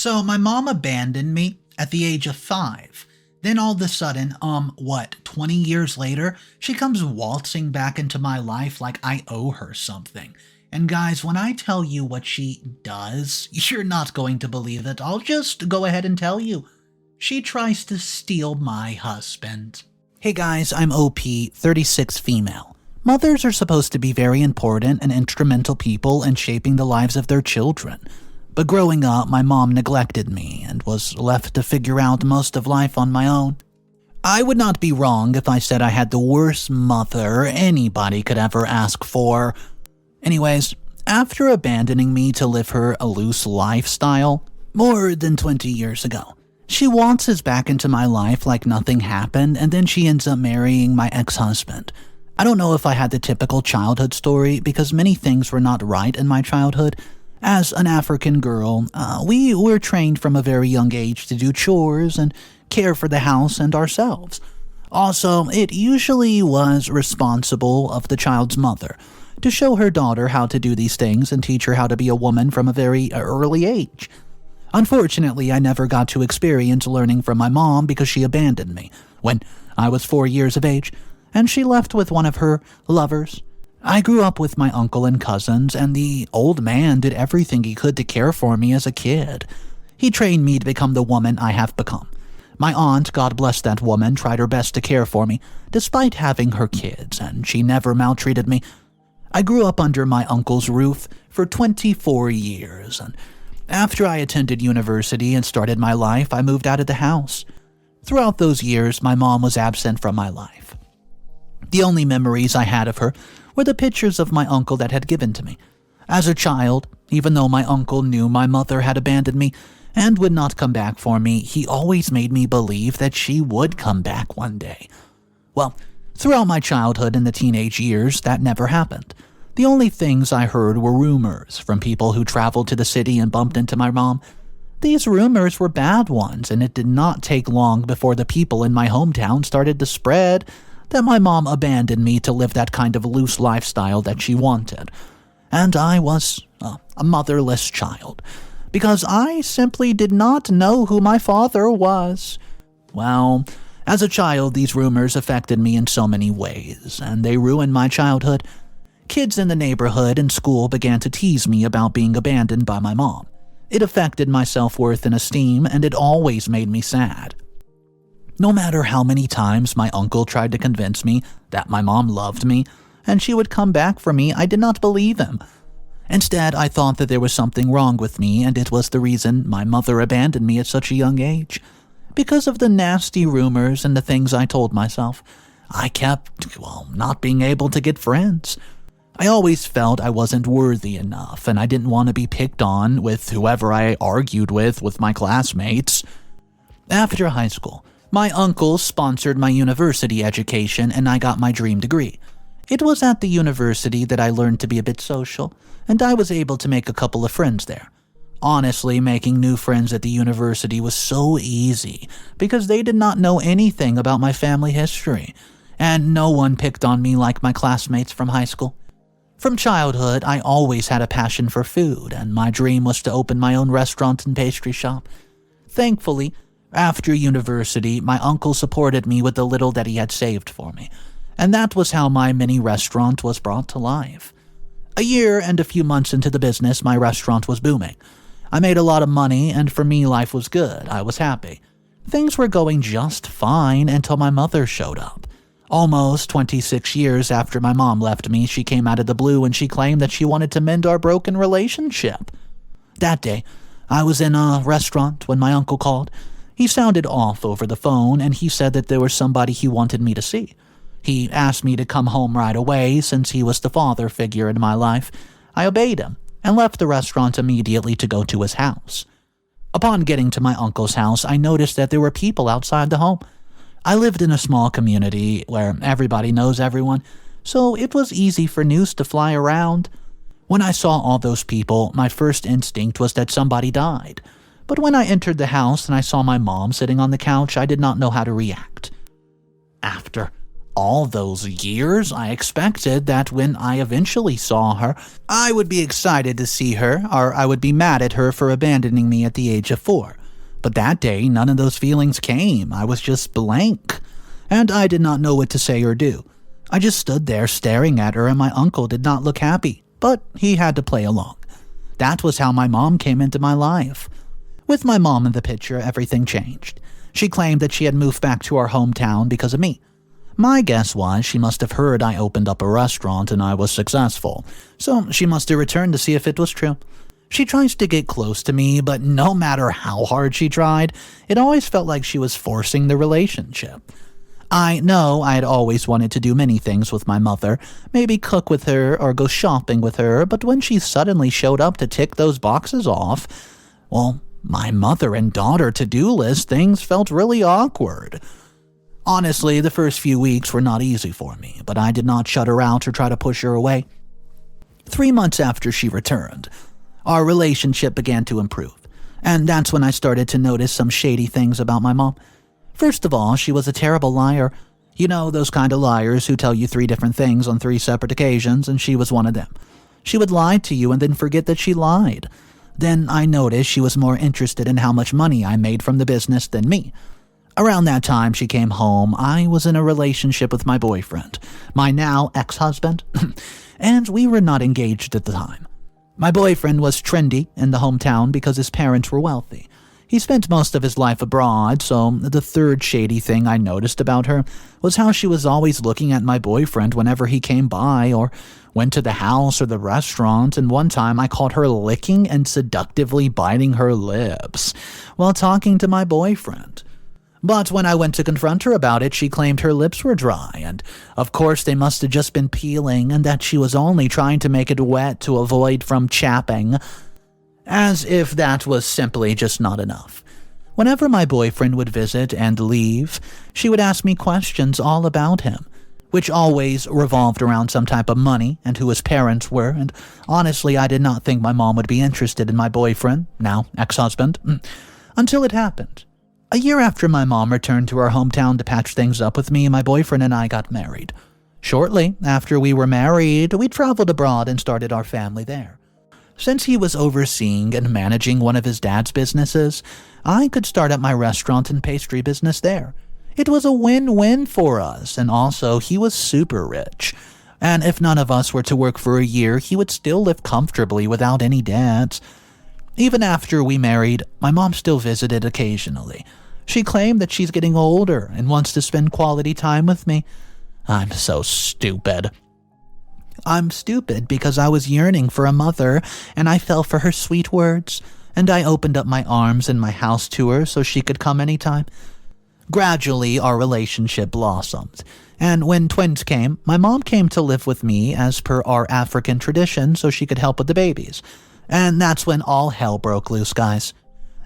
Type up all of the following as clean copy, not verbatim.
So my mom abandoned me at the age of 5. Then all of a sudden, 20 years later, she comes waltzing back into my life like I owe her something. And guys, when I tell you what she does, you're not going to believe it. I'll just go ahead and tell you. She tries to steal my husband. Hey guys, I'm OP, 36 female. Mothers are supposed to be very important and instrumental people in shaping the lives of their children. But growing up, my mom neglected me and was left to figure out most of life on my own. I would not be wrong if I said I had the worst mother anybody could ever ask for. Anyways, after abandoning me to live her a loose lifestyle more than 20 years ago, she waltzes back into my life like nothing happened, and then she ends up marrying my ex-husband. I don't know if I had the typical childhood story because many things were not right in my childhood. As an African girl, we were trained from a very young age to do chores and care for the house and ourselves. Also, it usually was responsible of the child's mother to show her daughter how to do these things and teach her how to be a woman from a very early age. Unfortunately, I never got to experience learning from my mom because she abandoned me when I was 4 years of age, and she left with one of her lovers. I grew up with my uncle and cousins, and the old man did everything he could to care for me as a kid. He trained me to become the woman I have become. My aunt, God bless that woman, tried her best to care for me, despite having her kids, and she never maltreated me. I grew up under my uncle's roof for 24 years, and after I attended university and started my life, I moved out of the house. Throughout those years, my mom was absent from my life. The only memories I had of her were the pictures of my uncle that had given to me. As a child, even though my uncle knew my mother had abandoned me and would not come back for me, he always made me believe that she would come back one day. Well, throughout my childhood and the teenage years, that never happened. The only things I heard were rumors from people who traveled to the city and bumped into my mom. These rumors were bad ones, and it did not take long before the people in my hometown started to spread that my mom abandoned me to live that kind of loose lifestyle that she wanted. And I was a motherless child, because I simply did not know who my father was. Well, as a child, these rumors affected me in so many ways, and they ruined my childhood. Kids in the neighborhood and school began to tease me about being abandoned by my mom. It affected my self-worth and esteem, and it always made me sad. No matter how many times my uncle tried to convince me that my mom loved me and she would come back for me, I did not believe him. Instead, I thought that there was something wrong with me, and it was the reason my mother abandoned me at such a young age. Because of the nasty rumors and the things I told myself, I kept, not being able to get friends. I always felt I wasn't worthy enough, and I didn't want to be picked on with whoever I argued with my classmates. After high school, my uncle sponsored my university education, and I got my dream degree. It was at the university that I learned to be a bit social, and I was able to make a couple of friends there. Honestly, making new friends at the university was so easy because they did not know anything about my family history, and no one picked on me like my classmates from high school. From childhood, I always had a passion for food, and my dream was to open my own restaurant and pastry shop. Thankfully, after university, my uncle supported me with the little that he had saved for me, and that was how my mini restaurant was brought to life. A year and a few months into the business, my restaurant was booming. I made a lot of money, and for me, life was good. I was happy. Things were going just fine until my mother showed up. Almost 26 years after my mom left me, she came out of the blue and she claimed that she wanted to mend our broken relationship. That day, I was in a restaurant when my uncle called. He sounded off over the phone, and he said that there was somebody he wanted me to see. He asked me to come home right away since he was the father figure in my life. I obeyed him and left the restaurant immediately to go to his house. Upon getting to my uncle's house, I noticed that there were people outside the home. I lived in a small community where everybody knows everyone, so it was easy for news to fly around. When I saw all those people, my first instinct was that somebody died. But when I entered the house and I saw my mom sitting on the couch, I did not know how to react. After all those years, I expected that when I eventually saw her, I would be excited to see her, or I would be mad at her for abandoning me at the age of 4. But that day, none of those feelings came. I was just blank, and I did not know what to say or do. I just stood there staring at her, and my uncle did not look happy, but he had to play along. That was how my mom came into my life. With my mom in the picture, everything changed. She claimed that she had moved back to our hometown because of me. My guess was she must have heard I opened up a restaurant and I was successful, so she must have returned to see if it was true. She tries to get close to me, but no matter how hard she tried, it always felt like she was forcing the relationship. I know I had always wanted to do many things with my mother, maybe cook with her or go shopping with her, but when she suddenly showed up to tick those boxes off, well, my mother and daughter to-do list, things felt really awkward. Honestly, the first few weeks were not easy for me, but I did not shut her out or try to push her away. 3 months after she returned, our relationship began to improve, and that's when I started to notice some shady things about my mom. First of all, she was a terrible liar. You know, those kind of liars who tell you 3 different things on 3 separate occasions, and she was one of them. She would lie to you and then forget that she lied. Then I noticed she was more interested in how much money I made from the business than me. Around that time she came home, I was in a relationship with my boyfriend, my now ex-husband, and we were not engaged at the time. My boyfriend was trendy in the hometown because his parents were wealthy. He spent most of his life abroad, so the third shady thing I noticed about her was how she was always looking at my boyfriend whenever he came by or went to the house or the restaurant, and one time I caught her licking and seductively biting her lips while talking to my boyfriend. But when I went to confront her about it, she claimed her lips were dry, and of course they must have just been peeling, and that she was only trying to make it wet to avoid from chapping. As if that was simply just not enough. Whenever my boyfriend would visit and leave, she would ask me questions all about him, which always revolved around some type of money and who his parents were, and honestly I did not think my mom would be interested in my boyfriend, now ex-husband, until it happened. A year after my mom returned to our hometown to patch things up with me, my boyfriend and I got married. Shortly after we were married, we traveled abroad and started our family there. Since he was overseeing and managing one of his dad's businesses, I could start up my restaurant and pastry business there. It was a win-win for us, and also he was super rich. And if none of us were to work for a year, he would still live comfortably without any debts. Even after we married, my mom still visited occasionally. She claimed that she's getting older and wants to spend quality time with me. I'm so stupid. I'm stupid because I was yearning for a mother, and I fell for her sweet words, and I opened up my arms and my house to her so she could come anytime. Gradually, our relationship blossomed, and when twins came, my mom came to live with me as per our African tradition so she could help with the babies. And that's when all hell broke loose, guys.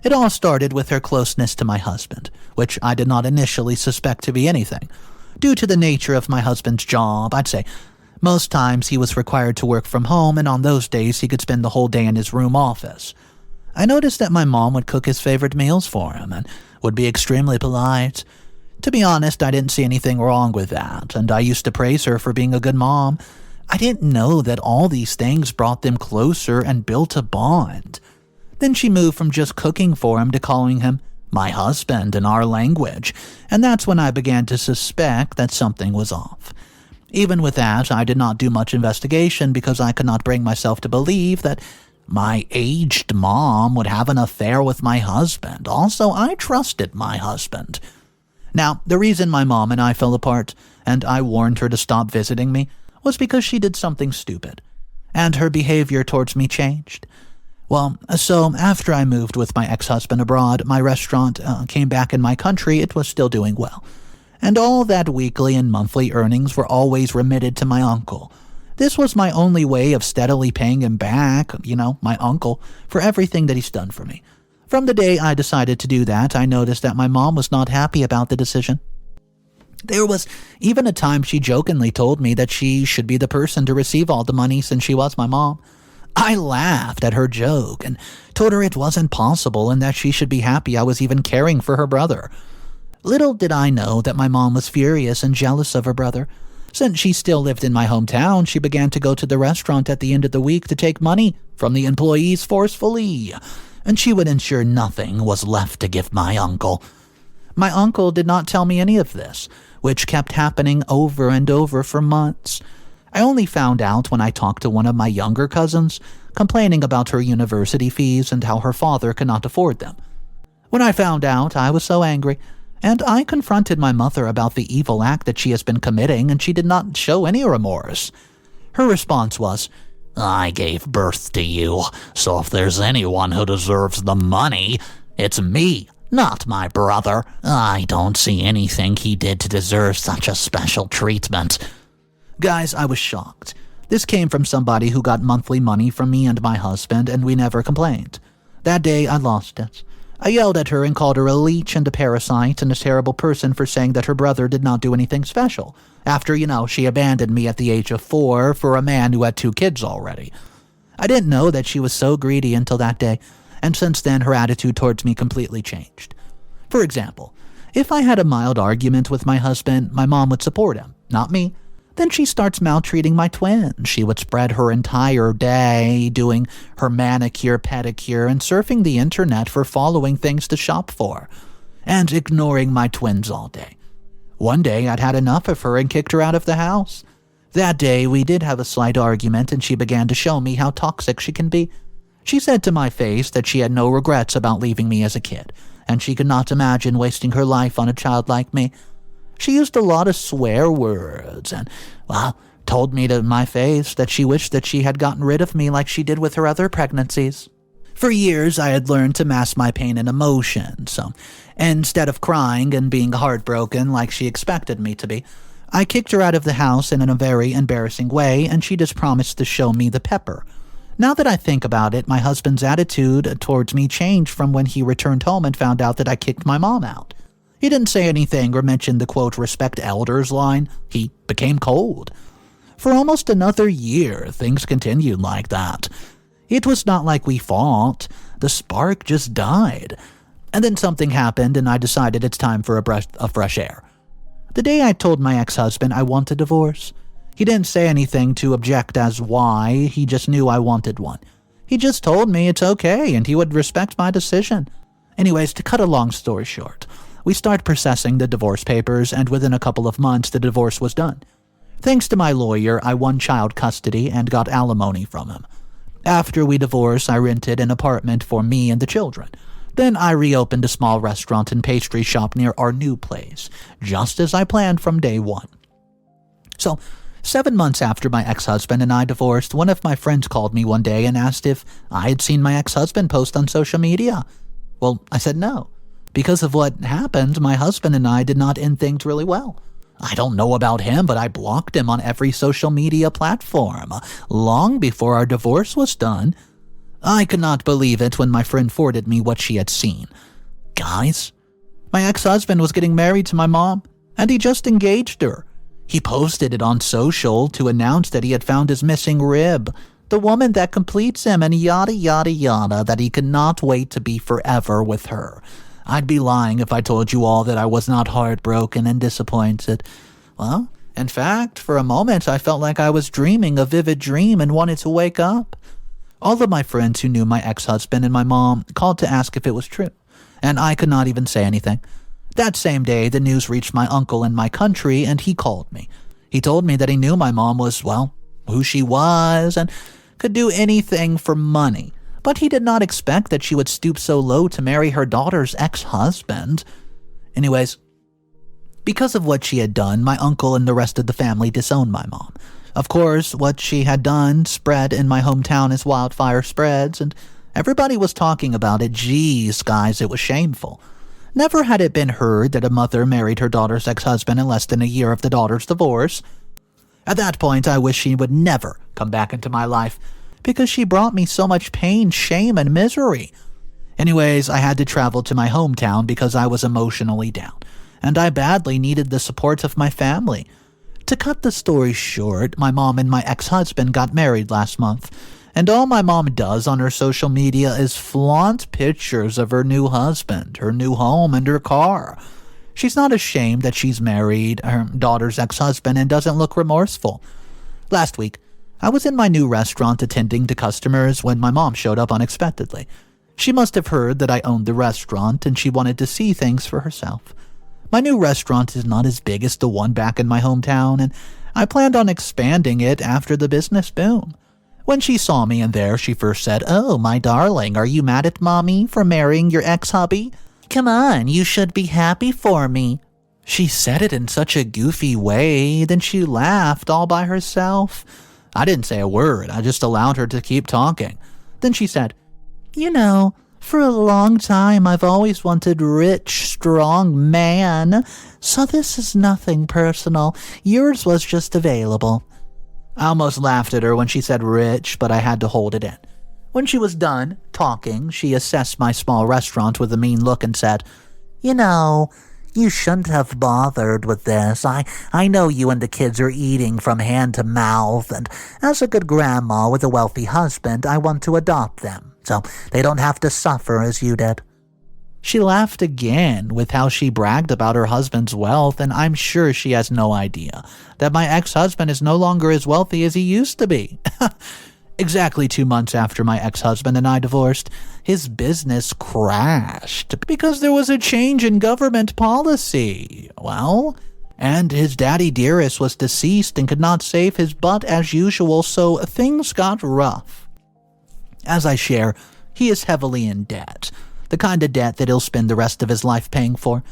It all started with her closeness to my husband, which I did not initially suspect to be anything. Due to the nature of my husband's job, I'd say most times he was required to work from home, and on those days he could spend the whole day in his room office. I noticed that my mom would cook his favorite meals for him and would be extremely polite. To be honest, I didn't see anything wrong with that, and I used to praise her for being a good mom. I didn't know that all these things brought them closer and built a bond. Then she moved from just cooking for him to calling him my husband in our language, and that's when I began to suspect that something was off. Even with that, I did not do much investigation because I could not bring myself to believe that my aged mom would have an affair with my husband. Also, I trusted my husband. Now, the reason my mom and I fell apart, and I warned her to stop visiting me, was because she did something stupid, and her behavior towards me changed. Well, so after I moved with my ex-husband abroad, my restaurant came back in my country. It was still doing well, and all that weekly and monthly earnings were always remitted to my uncle. This was my only way of steadily paying him back, my uncle, for everything that he's done for me. From the day I decided to do that, I noticed that my mom was not happy about the decision. There was even a time she jokingly told me that she should be the person to receive all the money since she was my mom. I laughed at her joke and told her it wasn't possible and that she should be happy I was even caring for her brother. Little did I know that my mom was furious and jealous of her brother. Since she still lived in my hometown, she began to go to the restaurant at the end of the week to take money from the employees forcefully, and she would ensure nothing was left to give my uncle. My uncle did not tell me any of this, which kept happening over and over for months. I only found out when I talked to one of my younger cousins, complaining about her university fees and how her father could not afford them. When I found out, I was so angry, and I confronted my mother about the evil act that she has been committing, and she did not show any remorse. Her response was, "I gave birth to you, so if there's anyone who deserves the money, it's me, not my brother. I don't see anything he did to deserve such a special treatment." Guys, I was shocked. This came from somebody who got monthly money from me and my husband, and we never complained. That day, I lost it. I yelled at her and called her a leech and a parasite and a terrible person for saying that her brother did not do anything special, after, she abandoned me at the age of 4 for a man who had 2 kids already. I didn't know that she was so greedy until that day, and since then her attitude towards me completely changed. For example, if I had a mild argument with my husband, my mom would support him, not me. Then she starts maltreating my twin. She would spread her entire day doing her manicure, pedicure, and surfing the internet for following things to shop for, and ignoring my twins all day. One day, I'd had enough of her and kicked her out of the house. That day, we did have a slight argument, and she began to show me how toxic she can be. She said to my face that she had no regrets about leaving me as a kid, and she could not imagine wasting her life on a child like me. She used a lot of swear words and, told me to my face that she wished that she had gotten rid of me like she did with her other pregnancies. For years, I had learned to mask my pain and emotion, so instead of crying and being heartbroken like she expected me to be, I kicked her out of the house in a very embarrassing way, and she just promised to show me the pepper. Now that I think about it, my husband's attitude towards me changed from when he returned home and found out that I kicked my mom out. He didn't say anything or mention the quote, "respect elders" line. He became cold. For almost another year, things continued like that. It was not like we fought. The spark just died. And then something happened, and I decided it's time for a breath of fresh air. The day I told my ex-husband I want a divorce, he didn't say anything to object as why. He just knew I wanted one. He just told me it's okay, and he would respect my decision. Anyways, to cut a long story short, we started processing the divorce papers, and within a couple of months, the divorce was done. Thanks to my lawyer, I won child custody and got alimony from him. After we divorced, I rented an apartment for me and the children. Then I reopened a small restaurant and pastry shop near our new place, just as I planned from day one. So, 7 months after my ex-husband and I divorced, one of my friends called me one day and asked if I had seen my ex-husband post on social media. Well, I said no. Because of what happened, my husband and I did not end things really well. I don't know about him, but I blocked him on every social media platform, long before our divorce was done. I could not believe it when my friend forwarded me what she had seen. Guys, my ex-husband was getting married to my mom, and he just engaged her. He posted it on social to announce that he had found his missing rib, the woman that completes him, and yada yada yada, that he could not wait to be forever with her. I'd be lying if I told you all that I was not heartbroken and disappointed. Well, in fact, for a moment I felt like I was dreaming a vivid dream and wanted to wake up. All of my friends who knew my ex-husband and my mom called to ask if it was true, and I could not even say anything. That same day, the news reached my uncle in my country, and he called me. He told me that he knew my mom was, who she was and could do anything for money. But he did not expect that she would stoop so low to marry her daughter's ex-husband. Anyways, because of what she had done, my uncle and the rest of the family disowned my mom. Of course, what she had done spread in my hometown as wildfire spreads, and everybody was talking about it. Geez, guys, it was shameful. Never had it been heard that a mother married her daughter's ex-husband in less than a year of the daughter's divorce. At that point, I wished she would never come back into my life, because she brought me so much pain, shame, and misery. Anyways, I had to travel to my hometown because I was emotionally down, and I badly needed the support of my family. To cut the story short, my mom and my ex-husband got married last month, and all my mom does on her social media is flaunt pictures of her new husband, her new home, and her car. She's not ashamed that she's married her daughter's ex-husband and doesn't look remorseful. Last week, I was in my new restaurant attending to customers when my mom showed up unexpectedly. She must have heard that I owned the restaurant and she wanted to see things for herself. My new restaurant is not as big as the one back in my hometown, and I planned on expanding it after the business boom. When she saw me in there, she first said, "Oh, my darling, are you mad at Mommy for marrying your ex-hubby? Come on, you should be happy for me." She said it in such a goofy way, then she laughed all by herself. I didn't say a word, I just allowed her to keep talking. Then she said, "You know, for a long time I've always wanted rich, strong man, so this is nothing personal. Yours was just available." I almost laughed at her when she said rich, but I had to hold it in. When she was done talking, she assessed my small restaurant with a mean look and said, "You know, you shouldn't have bothered with this. I know you and the kids are eating from hand to mouth, and as a good grandma with a wealthy husband, I want to adopt them, so they don't have to suffer as you did." She laughed again with how she bragged about her husband's wealth, and I'm sure she has no idea that my ex-husband is no longer as wealthy as he used to be. Exactly 2 months after my ex-husband and I divorced, his business crashed because there was a change in government policy. Well, and his daddy dearest was deceased and could not save his butt as usual, so things got rough. As I share, he is heavily in debt, the kind of debt that he'll spend the rest of his life paying for.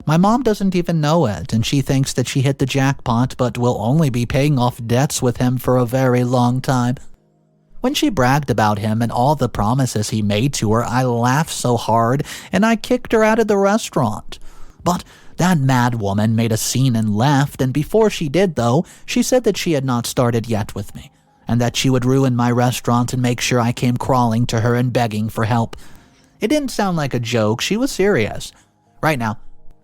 My mom doesn't even know it, and she thinks that she hit the jackpot but will only be paying off debts with him for a very long time. When she bragged about him and all the promises he made to her, I laughed so hard and I kicked her out of the restaurant. But that mad woman made a scene and left, and before she did though, she said that she had not started yet with me, and that she would ruin my restaurant and make sure I came crawling to her and begging for help. It didn't sound like a joke, she was serious. Right now,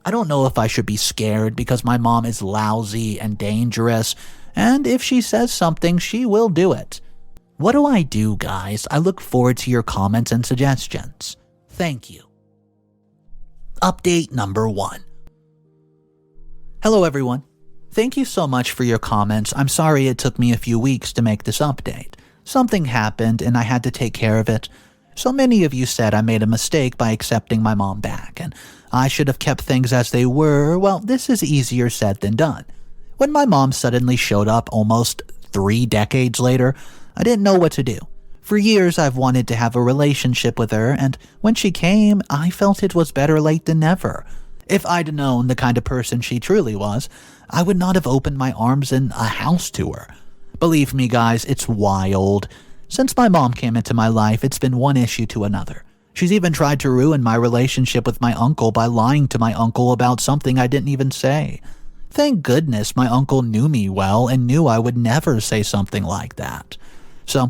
I don't know if I should be scared because my mom is lousy and dangerous, and if she says something, she will do it. What do I do, guys? I look forward to your comments and suggestions. Thank you. Update number 1. Hello, everyone. Thank you so much for your comments. I'm sorry it took me a few weeks to make this update. Something happened and I had to take care of it. So many of you said I made a mistake by accepting my mom back, and I should have kept things as they were. Well, this is easier said than done. When my mom suddenly showed up almost 3 decades later, I didn't know what to do. For years, I've wanted to have a relationship with her, and when she came, I felt it was better late than never. If I'd known the kind of person she truly was, I would not have opened my arms and a house to her. Believe me, guys, it's wild. Since my mom came into my life, it's been one issue to another. She's even tried to ruin my relationship with my uncle by lying to my uncle about something I didn't even say. Thank goodness my uncle knew me well and knew I would never say something like that. So,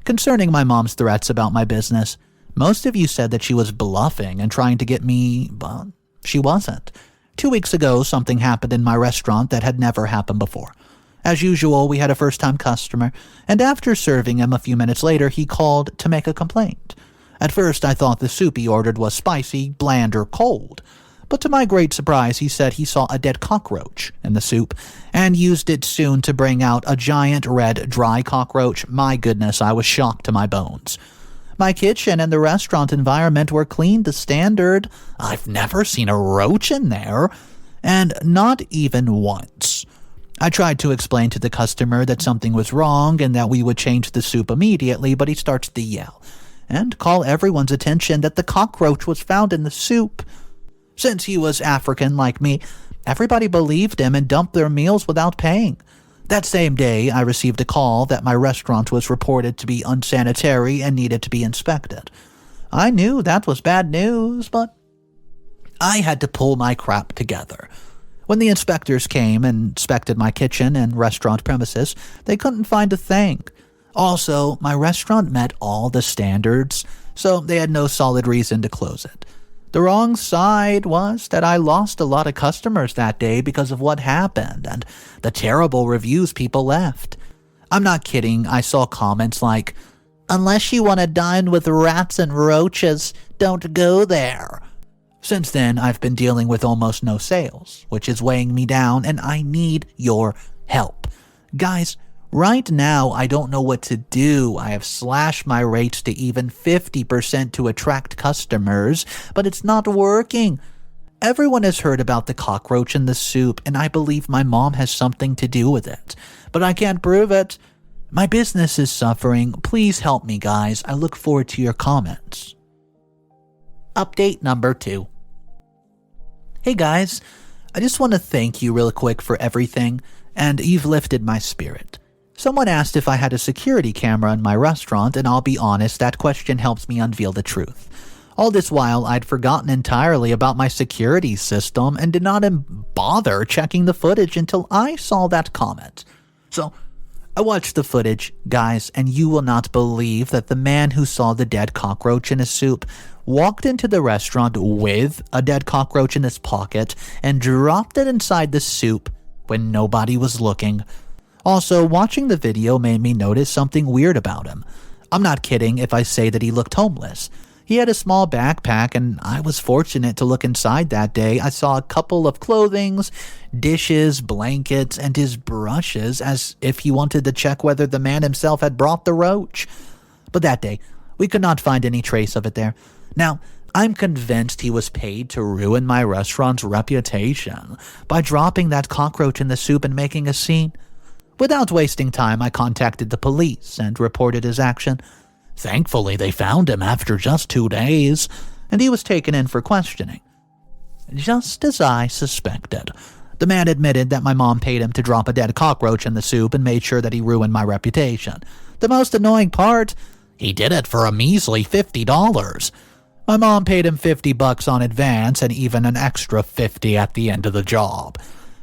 concerning my mom's threats about my business, most of you said that she was bluffing and trying to get me, but she wasn't. 2 weeks ago, something happened in my restaurant that had never happened before. As usual, we had a first-time customer, and after serving him a few minutes later, he called to make a complaint. At first, I thought the soup he ordered was spicy, bland, or cold. But to my great surprise, he said he saw a dead cockroach in the soup and used it soon to bring out a giant red dry cockroach. My goodness, I was shocked to my bones. My kitchen and the restaurant environment were clean to standard. I've never seen a roach in there, and not even once. I tried to explain to the customer that something was wrong and that we would change the soup immediately, but he starts to yell and call everyone's attention that the cockroach was found in the soup. Since he was African like me, everybody believed him and dumped their meals without paying. That same day, I received a call that my restaurant was reported to be unsanitary and needed to be inspected. I knew that was bad news, but I had to pull my crap together. When the inspectors came and inspected my kitchen and restaurant premises, they couldn't find a thing. Also, my restaurant met all the standards, so they had no solid reason to close it. The wrong side was that I lost a lot of customers that day because of what happened and the terrible reviews people left. I'm not kidding, I saw comments like, "Unless you want to dine with rats and roaches, don't go there." Since then, I've been dealing with almost no sales, which is weighing me down, and I need your help. Guys, right now, I don't know what to do. I have slashed my rates to even 50% to attract customers, but it's not working. Everyone has heard about the cockroach in the soup, and I believe my mom has something to do with it, but I can't prove it. My business is suffering. Please help me, guys. I look forward to your comments. Update number 2. Hey guys, I just want to thank you real quick for everything, and you've lifted my spirit. Someone asked if I had a security camera in my restaurant, and I'll be honest, that question helps me unveil the truth. All this while, I'd forgotten entirely about my security system and did not bother checking the footage until I saw that comment. So, I watched the footage, guys, and you will not believe that the man who saw the dead cockroach in his soup walked into the restaurant with a dead cockroach in his pocket and dropped it inside the soup when nobody was looking. Also, watching the video made me notice something weird about him. I'm not kidding if I say that he looked homeless. He had a small backpack, and I was fortunate to look inside that day. I saw a couple of clothings, dishes, blankets, and his brushes, as if he wanted to check whether the man himself had brought the roach. But that day, we could not find any trace of it there. Now, I'm convinced he was paid to ruin my restaurant's reputation by dropping that cockroach in the soup and making a scene. Without wasting time, I contacted the police and reported his action. Thankfully, they found him after just 2 days, and he was taken in for questioning. Just as I suspected, the man admitted that my mom paid him to drop a dead cockroach in the soup and made sure that he ruined my reputation. The most annoying part, he did it for a measly $50. My mom paid him $50 on advance and even an extra $50 at the end of the job.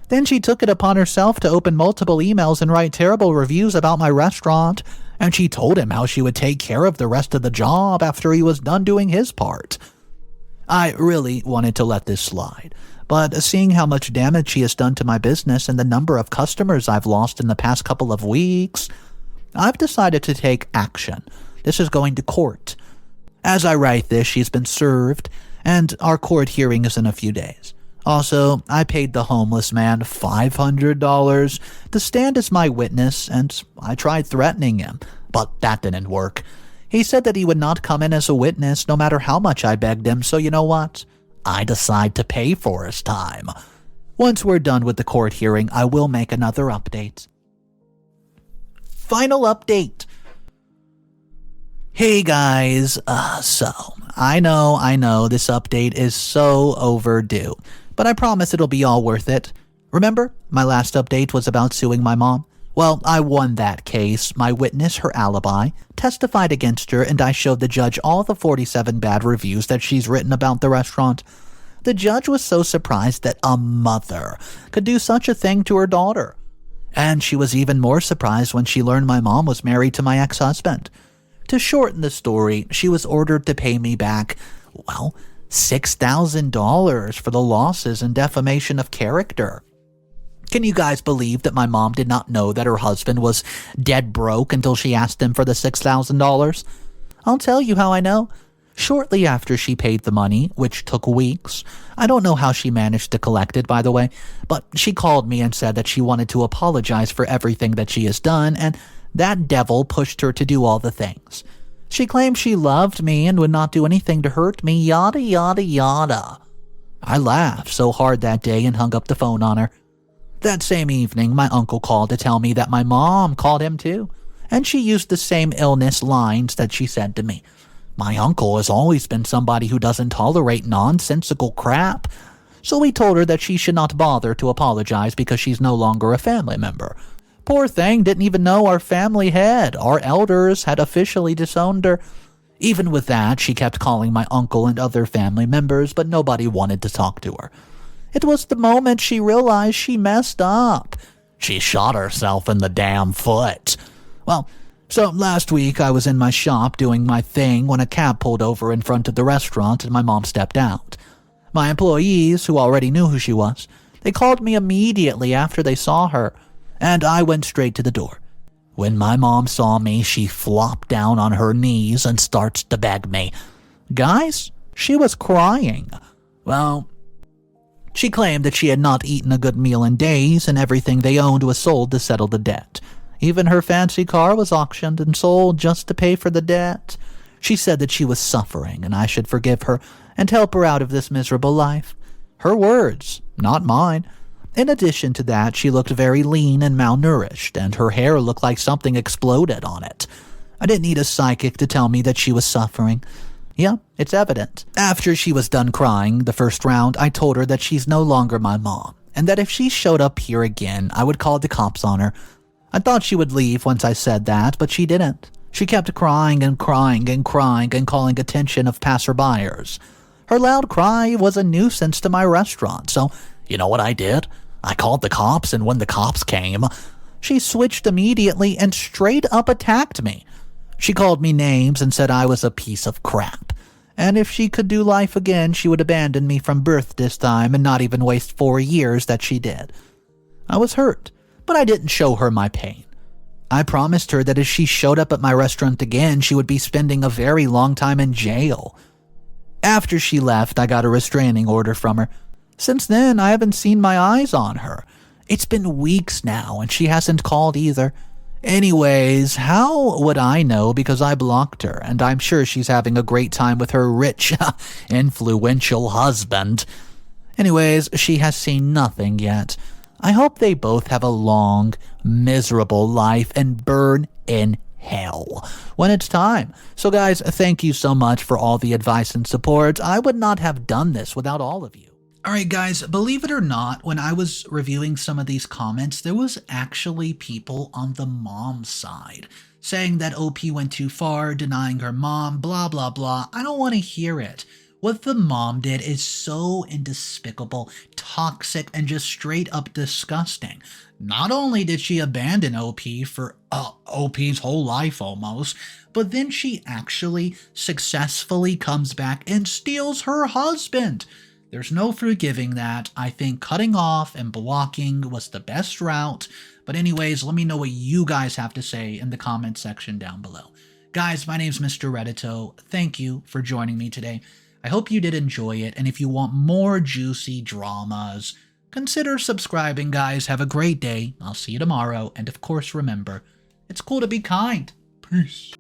Then she took it upon herself to open multiple emails and write terrible reviews about my restaurant, and she told him how she would take care of the rest of the job after he was done doing his part. I really wanted to let this slide, but seeing how much damage she has done to my business and the number of customers I've lost in the past couple of weeks, I've decided to take action. This is going to court. As I write this, she's been served, and our court hearing is in a few days. Also, I paid the homeless man $500 to stand as my witness, and I tried threatening him, but that didn't work. He said that he would not come in as a witness no matter how much I begged him, so you know what? I decide to pay for his time. Once we're done with the court hearing, I will make another update. Final update. Hey guys, so, I know this update is so overdue, but I promise it'll be all worth it. Remember, my last update was about suing my mom? Well, I won that case. My witness, her alibi, testified against her, and I showed the judge all the 47 bad reviews that she's written about the restaurant. The judge was so surprised that a mother could do such a thing to her daughter. And she was even more surprised when she learned my mom was married to my ex-husband. To shorten the story, she was ordered to pay me back, well, $6,000 for the losses and defamation of character. Can you guys believe that my mom did not know that her husband was dead broke until she asked him for the $6,000? I'll tell you how I know. Shortly after she paid the money, which took weeks, I don't know how she managed to collect it, by the way, but she called me and said that she wanted to apologize for everything that she has done, and that devil pushed her to do all the things. She claimed she loved me and would not do anything to hurt me, yada yada yada. I laughed so hard that day and hung up the phone on her. That same evening, my uncle called to tell me that my mom called him too, and she used the same illness lines that she said to me. My uncle has always been somebody who doesn't tolerate nonsensical crap, so we told her that she should not bother to apologize because she's no longer a family member. Poor thing didn't even know our family head. Our elders had officially disowned her. Even with that, she kept calling my uncle and other family members, but nobody wanted to talk to her. It was the moment she realized she messed up. She shot herself in the damn foot. Well, so last week I was in my shop doing my thing when a cab pulled over in front of the restaurant and my mom stepped out. My employees, who already knew who she was, they called me immediately after they saw her, and I went straight to the door. When my mom saw me, she flopped down on her knees and starts to beg me. Guys, she was crying. Well, she claimed that she had not eaten a good meal in days and everything they owned was sold to settle the debt. Even her fancy car was auctioned and sold just to pay for the debt. She said that she was suffering and I should forgive her and help her out of this miserable life. Her words, not mine. In addition to that, she looked very lean and malnourished, and her hair looked like something exploded on it. I didn't need a psychic to tell me that she was suffering. Yeah, it's evident. After she was done crying the first round, I told her that she's no longer my mom, and that if she showed up here again, I would call the cops on her. I thought she would leave once I said that, but she didn't. She kept crying and crying and crying and calling attention of passerbyers. Her loud cry was a nuisance to my restaurant, so you know what I did? I called the cops, and when the cops came, she switched immediately and straight up attacked me. She called me names and said I was a piece of crap. And if she could do life again, she would abandon me from birth this time and not even waste 4 years that she did. I was hurt, but I didn't show her my pain. I promised her that if she showed up at my restaurant again, she would be spending a very long time in jail. After she left, I got a restraining order from her. Since then, I haven't seen my eyes on her. It's been weeks now, and she hasn't called either. Anyways, how would I know because I blocked her, and I'm sure she's having a great time with her rich, influential husband. Anyways, she has seen nothing yet. I hope they both have a long, miserable life and burn in hell when it's time. So guys, thank you so much for all the advice and support. I would not have done this without all of you. Alright guys, believe it or not, when I was reviewing some of these comments, there was actually people on the mom side saying that OP went too far, denying her mom, blah blah blah. I don't want to hear it. What the mom did is so despicable, toxic, and just straight up disgusting. Not only did she abandon OP for OP's whole life almost, but then she actually successfully comes back and steals her husband. There's no forgiving that. I think cutting off and blocking was the best route. But anyways, let me know what you guys have to say in the comment section down below. Guys, my name's Mr. Reddito. Thank you for joining me today. I hope you did enjoy it, and if you want more juicy dramas, consider subscribing, guys. Have a great day. I'll see you tomorrow, and of course, remember, it's cool to be kind. Peace.